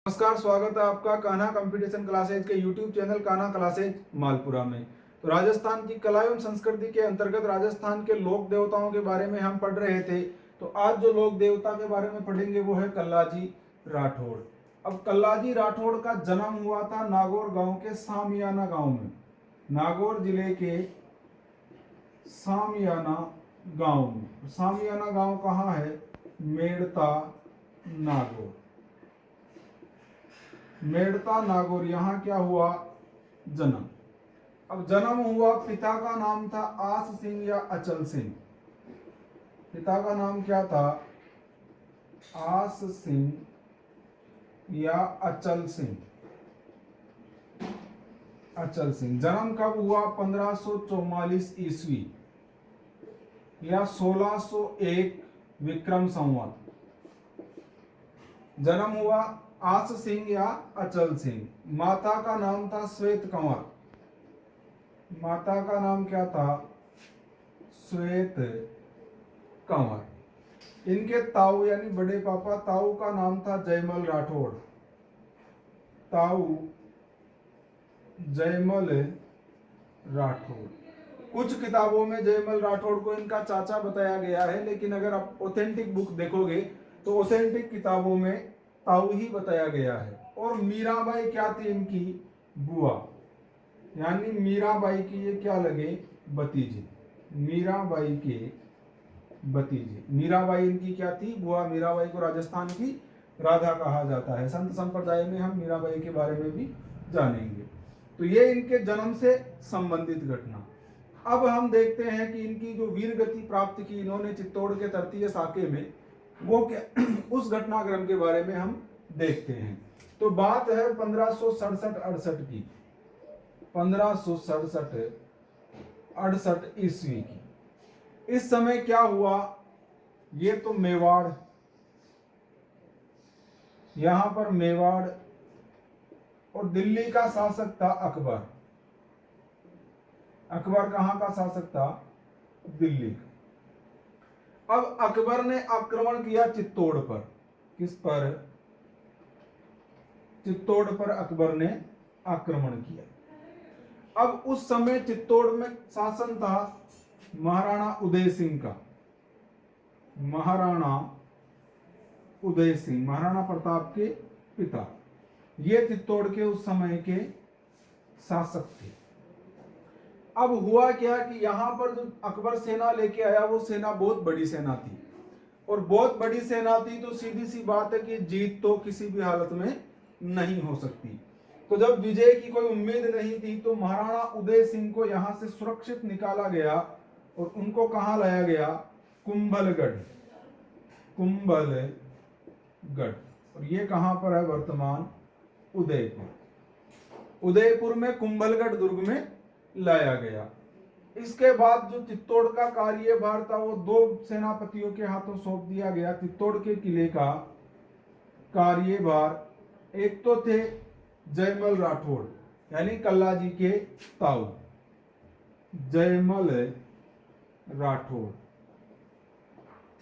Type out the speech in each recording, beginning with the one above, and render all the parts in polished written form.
नमस्कार, स्वागत है आपका कान्हा कंपटीशन क्लासेज के YouTube channel Kanha classes Malpura में। तो राजस्थान की कला एवं संस्कृति के अंतर्गत राजस्थान के लोक देवताओं के बारे में हम पढ़ रहे थे। तो आज जो लोक देवता के बारे में पढ़ेंगे वो है कल्लाजी राठौड़। अब कल्लाजी राठौड़ का जन्म हुआ था नागौर गांव के सामियाना गांव में। नागौर जिले के सामियाना गांव में। सामियाना गांव कहाँ है? मेड़ता नागौर। मेड़ता नागौर, यहाँ क्या हुआ? जन्म। अब जन्म हुआ, पिता का नाम था आस सिंह या अचल सिंह। पिता का नाम क्या था? आस सिंह या अचल सिंह। अचल सिंह। जन्म कब हुआ? 1544 ईस्वी या 1601 विक्रम संवत। जन्म हुआ आस सिंह या अचल सिंह। माता का नाम था श्वेत कंवर। माता का नाम क्या था? श्वेत कंवर। इनके ताऊ यानी बड़े पापा, ताऊ का नाम था जयमल राठौड़। ताऊ जयमल राठौड़। कुछ किताबों में जयमल राठौड़ को इनका चाचा बताया गया है, लेकिन अगर आप ऑथेंटिक बुक देखोगे तो ऑथेंटिक किताबों में ताऊ ही बताया गया है। और मीराबाई क्या थी? इनकी बुआ, यानी मीराबाई की ये क्या लगे? भतीजी। मीराबाई के भतीजी। मीराबाई इनकी क्या थी? बुआ। मीराबाई को राजस्थान की राधा कहा जाता है। संत संप्रदाय में हम मीराबाई के बारे में भी जानेंगे। तो ये इनके जन्म से संबंधित घटना। अब हम देखते हैं कि इनकी जो वीर गति प्राप्त की इन्होंने चित्तौड़ के तृतीय साके में, वो क्या उस घटनाक्रम के बारे में हम देखते हैं। तो बात है 1567-68 की। 1567-68 ईस्वी की। इस समय क्या हुआ? ये तो मेवाड़, यहां पर मेवाड़ और दिल्ली का शासक था अकबर। अकबर कहां का शासक था? दिल्ली का। अब अकबर ने आक्रमण किया चित्तौड़ पर। किस पर? चित्तौड़ पर अकबर ने आक्रमण किया। अब उस समय चित्तौड़ में शासन था महाराणा उदय सिंह का। महाराणा उदय सिंह, महाराणा प्रताप के पिता, ये चित्तौड़ के उस समय के शासक थे। अब हुआ क्या कि यहां पर जो अकबर सेना लेके आया, वो सेना बहुत बड़ी सेना थी। और बहुत बड़ी सेना थी तो सीधी सी बात है कि जीत तो किसी भी हालत में नहीं हो सकती। तो जब विजय की कोई उम्मीद नहीं थी तो महाराणा उदय सिंह को यहां से सुरक्षित निकाला गया और उनको कहां लाया गया? कुंभलगढ़। कुंभलगढ़। और ये कहां पर है वर्तमान? उदयपुर। उदयपुर में कुंभलगढ़ दुर्ग में लाया गया। इसके बाद जो चित्तौड़ का कार्यभार था वो दो सेनापतियों के हाथों सौंप दिया गया। चित्तौड़ के किले का कार्यभार एक तो थे जयमल राठौड़, यानी कल्लाजी के ताऊ जयमल राठौड़,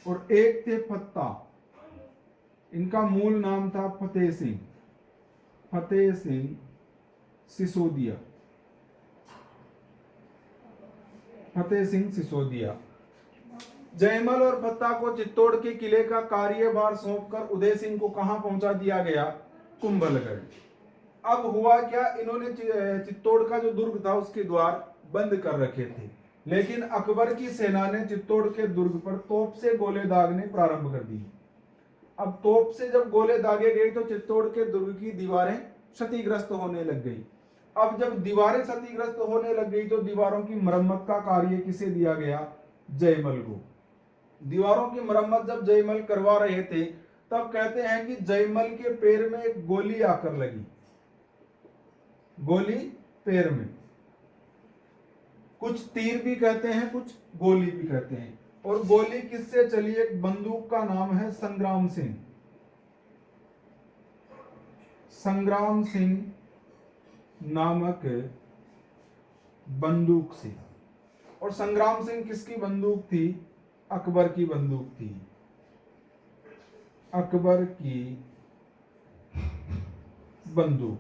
और एक थे फत्ता। इनका मूल नाम था फतेह सिंह। फतेह सिंह सिसोदिया। फतेह सिंह सिसोदिया। जयमल और फत्ता को चित्तौड़ के किले का कार्यभार सौंपकर उदय सिंह को कहां पहुंचा दिया गया? कुंभलगढ़। अब हुआ क्या? इन्होंने चित्तौड़ का जो दुर्ग था उसके द्वार बंद कर रखे थे, लेकिन अकबर की सेना ने चित्तौड़ के दुर्ग पर तोप से गोले दागने प्रारंभ कर दिए। अब तोप से जब गोले दागे गए तो चित्तौड़ के दुर्ग की दीवारें क्षतिग्रस्त होने लग गई। अब जब दीवारें क्षतिग्रस्त होने लग गई तो दीवारों की मरम्मत का कार्य किसे दिया गया? जयमल को। दीवारों की मरम्मत जब जयमल करवा रहे थे तब कहते हैं कि जयमल के पैर में एक गोली आकर लगी। गोली पैर में। कुछ तीर भी कहते हैं, कुछ गोली भी कहते हैं। और गोली किससे चली? एक बंदूक का नाम है संग्राम सिंह। संग्राम सिंह नामक बंदूक से। और संग्राम सिंह किसकी बंदूक थी? अकबर की बंदूक थी। अकबर की बंदूक।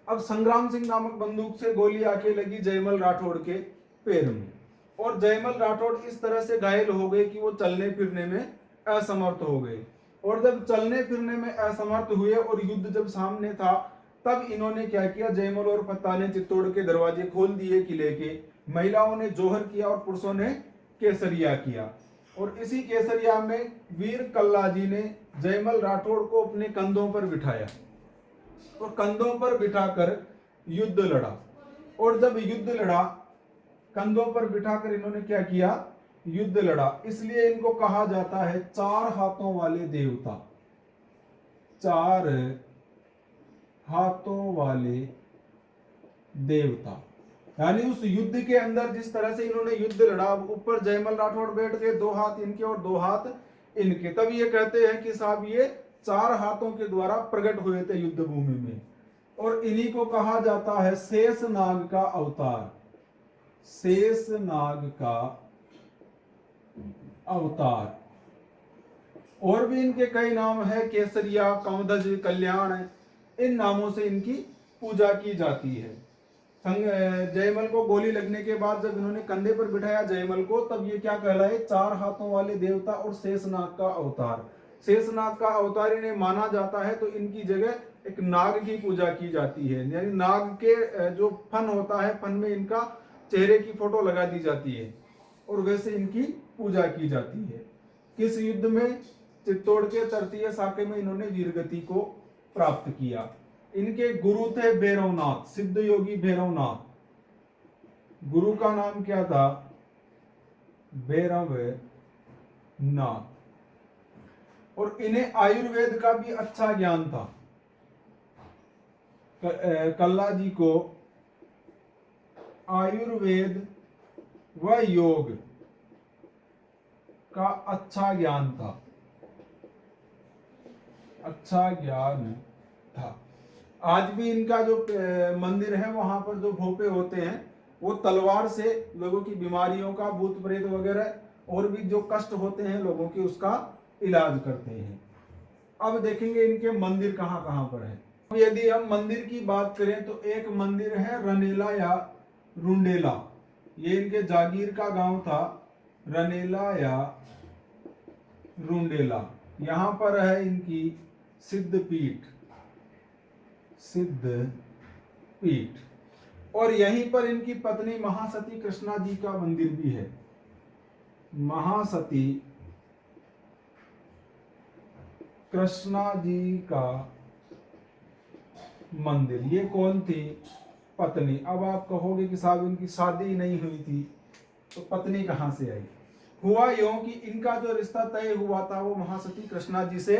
अब संग्राम सिंह नामक बंदूक से गोली आके लगी जयमल राठौड़ के पैर में, और जयमल राठौड़ इस तरह से घायल हो गए कि वो चलने फिरने में असमर्थ हो गए। और जब चलने फिरने में असमर्थ हुए और युद्ध जब सामने था, तब इन्होंने क्या किया, जयमल और फत्ता ने चित्तौड़ के दरवाजे खोल दिए किले के। महिलाओं ने जोहर किया और पुरुषों ने केसरिया किया। और इसी केसरिया में वीर कल्ला जी ने जयमल राठौड़ को अपने कंधों पर बिठाया और कंधों पर बिठाकर युद्ध लड़ा। और जब युद्ध लड़ा, कंधों पर बिठाकर इन्होंने क्या किया, युद्ध लड़ा। इसलिए इनको कहा जाता है चार हाथों वाले देवता। चार हाथों वाले देवता, यानी उस युद्ध के अंदर जिस तरह से इन्होंने युद्ध लड़ा, ऊपर जयमल राठौड़ बैठ गए, दो हाथ इनके और दो हाथ इनके, तब ये कहते हैं कि साहब ये चार हाथों के द्वारा प्रकट हुए थे युद्ध भूमि में। और इन्हीं को कहा जाता है शेष नाग का अवतार। शेष नाग का अवतार। और भी इनके कई नाम है, केसरिया, कमध्वज, कल्याण, इन नामों से इनकी पूजा की जाती है। जयमल को गोली लगने के बाद जब इन्होंने कंधे पर बिठाया जयमल को, तब ये क्या कहलाए, चार हाथों वाले देवता और शेषनाग का अवतार। शेषनाग का अवतार इन्हें माना जाता है, तो इनकी जगह एक नाग की पूजा की जाती है, यानी नाग के जो फन होता है, फन में इनका चेहरे की फोटो लगा दी जाती है और वैसे इनकी पूजा की जाती है। किस युद्ध में, चित्तौड़ के तृतीय साके में इन्होंने वीरगति को प्राप्त किया। इनके गुरु थे भैरवनाथ, सिद्ध योगी भैरवनाथ। गुरु का नाम क्या था, भैरवनाथ। और इन्हें आयुर्वेद का भी अच्छा ज्ञान था। कल्ला जी को आयुर्वेद व योग का अच्छा ज्ञान था, अच्छा ज्ञान था। आज भी इनका जो मंदिर है, वहां पर जो भोपे होते हैं, वो तलवार से लोगों की बीमारियों का, भूत प्रेत वगैरह और भी जो कष्ट होते हैं लोगों की, उसका इलाज करते हैं। अब देखेंगे इनके मंदिर कहाँ कहाँ पर है। अब यदि हम मंदिर की बात करें तो एक मंदिर है रनेला या रुंडेला। ये इनके जागीर का गांव था, रनेला या रुंडेला। यहां पर है इनकी सिद्धपीठ, सिद्धपीठ। और यहीं पर इनकी पत्नी महासती कृष्णा जी का मंदिर भी है। महासती कृष्णा जी का मंदिर। ये कौन थी, पत्नी। अब आप कहोगे कि साहब इनकी शादी नहीं हुई थी, तो पत्नी कहां से आई। हुआ यूं कि इनका जो रिश्ता तय हुआ था वो महासती कृष्णा जी से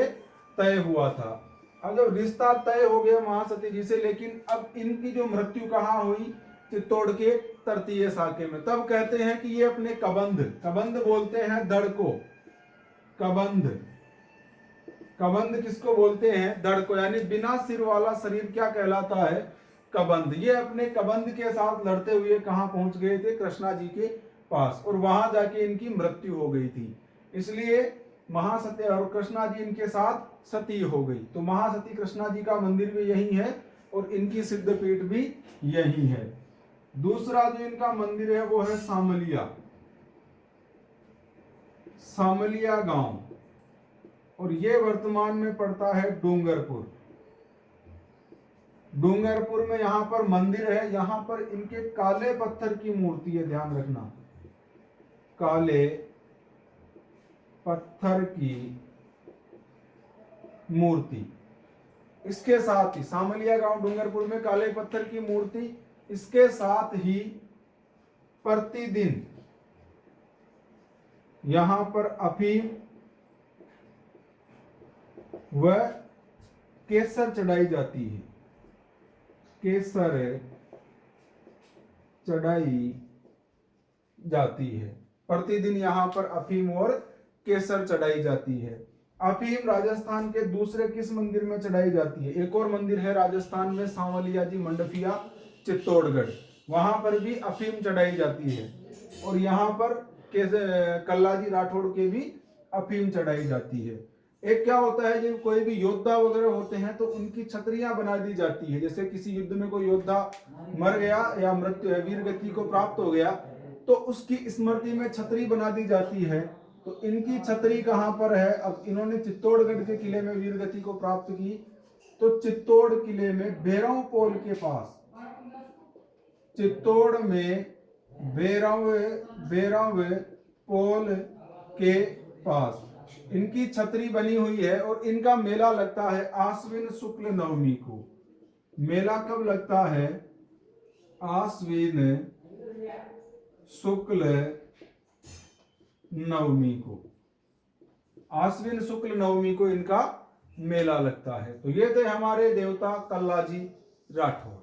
तय हुआ था। अब जब रिश्ता तय हो गया महासती जी से, लेकिन अब इनकी जो मृत्यु कहाँ हुई, चित्तौड़ के तृतीय साके में। तब कहते हैं कि ये अपने कबंध, कबंध बोलते हैं दड़ को, कबंध, कबंध किसको बोलते हैं, दड़ को, यानी बिना सिर वाला शरीर क्या कहलाता है, कबंध। ये अपने कबंध के साथ लड़ते हुए कहां पहुंच गए थे, कृष्णा जी के पास, और वहां जाके इनकी मृत्यु हो गई थी। इसलिए महासती और कृष्णा जी इनके साथ सती हो गई। तो महासती कृष्णा जी का मंदिर भी यही है और इनकी सिद्धपीठ भी यही है। दूसरा जो इनका मंदिर है वो है सामलिया, सामलिया गांव, और ये वर्तमान में पड़ता है डूंगरपुर। डूंगरपुर में यहां पर मंदिर है। यहां पर इनके काले पत्थर की मूर्ति है, ध्यान रखना, काले पत्थर की मूर्ति। इसके साथ ही सामलिया गांव डूंगरपुर में काले पत्थर की मूर्ति, इसके साथ ही प्रतिदिन यहां पर अफीम व केसर चढ़ाई जाती है, केसर चढ़ाई जाती है। प्रतिदिन यहां पर अफीम और केसर चढ़ाई जाती है। अफीम राजस्थान के दूसरे किस मंदिर में चढ़ाई जाती है, एक और मंदिर है राजस्थान में, सांवलिया जी मंडफिया चित्तौड़गढ़, वहां पर भी अफीम चढ़ाई जाती है। और यहाँ पर कल्ला जी राठौड़ के भी अफीम चढ़ाई जाती है। एक क्या होता है, जब कोई भी योद्धा वगैरह होते हैं तो उनकी छतरियां बना दी जाती है। जैसे किसी युद्ध में कोई योद्धा मर गया या मृत्यु वीर गति को प्राप्त हो गया तो उसकी स्मृति में छतरी बना दी जाती है। तो इनकी छतरी कहाँ पर है? अब इन्होंने चित्तौड़गढ़ के किले में वीर गति को प्राप्त की, तो चित्तौड़ किले में भैरव पोल के पास, चित्तौड़ में भैरव पोल के पास इनकी छतरी बनी हुई है। और इनका मेला लगता है आश्विन शुक्ल नवमी को। मेला कब लगता है? आश्विन शुक्ल नवमी को। आश्विन शुक्ल नवमी को इनका मेला लगता है। तो ये थे हमारे देवता कल्लाजी राठौर।